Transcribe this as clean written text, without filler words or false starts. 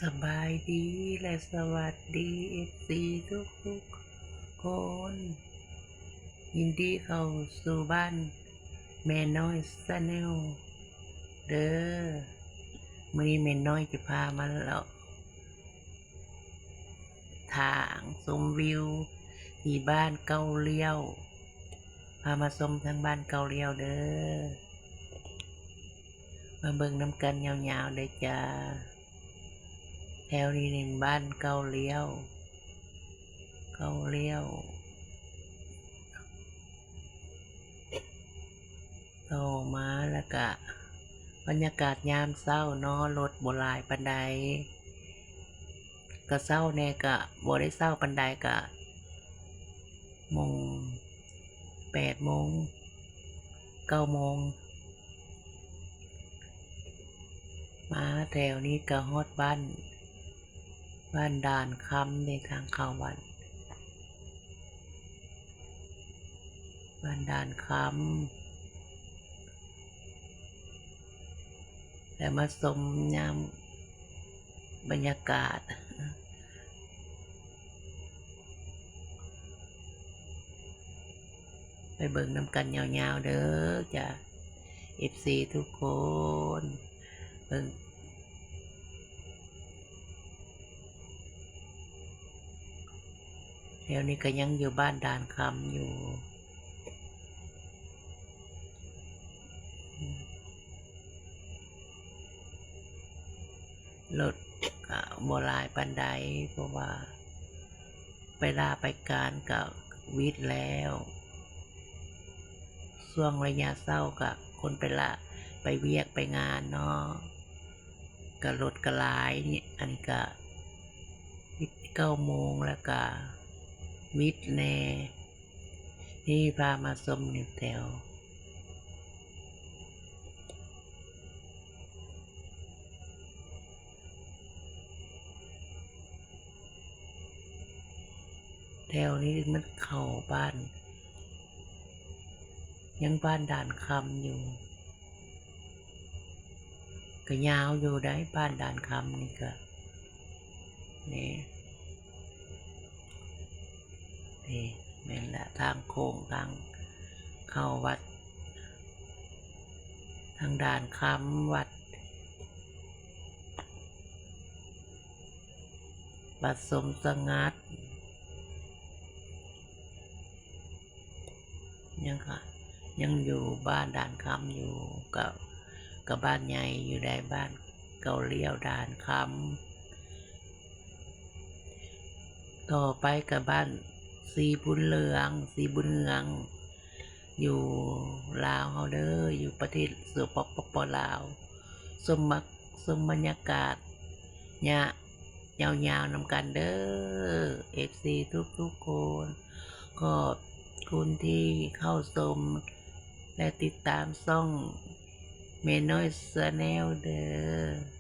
สบายดีและสวัสดีFC ทุกคนยินดีเข้าสู่บ้านแม่น้อยชาแนลเด้อมื้อนี้แม่น้อยจะพามาเลาะทางชมวิวที่บ้านเกาเลี้ยวพามาชมทางบ้านเกาเลี้ยวเด้อมาเบิ่งนำกันยาวๆเลยจ้าแถวนี้เป็นบ้านเกาเลี้ยวต่อมาแล้วก็บรรยากาศยามเช้าเนาะรถบ่หลายปานใดก็เช้าแน่ก็บ่ได้เช้าปานใดก็โมง8 โมง9 โมงมาแถวนี้ก็ฮอดบ้านด่านคำในทางเข้าบ้านด่านคำแล้วมาชมยามบรรยากาศไปเบิ่งนำกันยาวๆเด้อจ้ะ FC ทุกคนเบิ่งแถวนี้ก็ยังอยู่บ้านด่านคำอยู่รถก็บ่หลายปานใดเพราะว่าไปลาไปการก็วิทย์แล้วช่วงระยะเช้าก็คนไปเวียกไปงานเนาะก็รถก็หลายนี่อันนี้ก็วิทย์9 โมงแล้วก็วิทย์แน่ที่พามาชมอยู่แถวนี้มันเข้าบ้านยังบ้านด่านคำอยู่ก็ยาวอยู่ได้บ้านด่านคำนี่ก็นี่แม่นละทางโค้งทางเข้าวัดทางด่านคำวัดสมสงัดยังอยู่บ้านด่านคำอยู่กับบ้านใหญ่อยู่ในบ้านเกาเลี้ยวด่านคำต่อไปกับบ้านสีบุญเฮืองอยู่ลาวเฮาเด้ออยู่ประเทศสปปลาวสมบรรยากาศเนี่ยยาวๆนำกันเด้อ FC ทุกคนขอบคุณที่เข้าชมและติดตามช่องแม่น้อยชาแนลเด้อ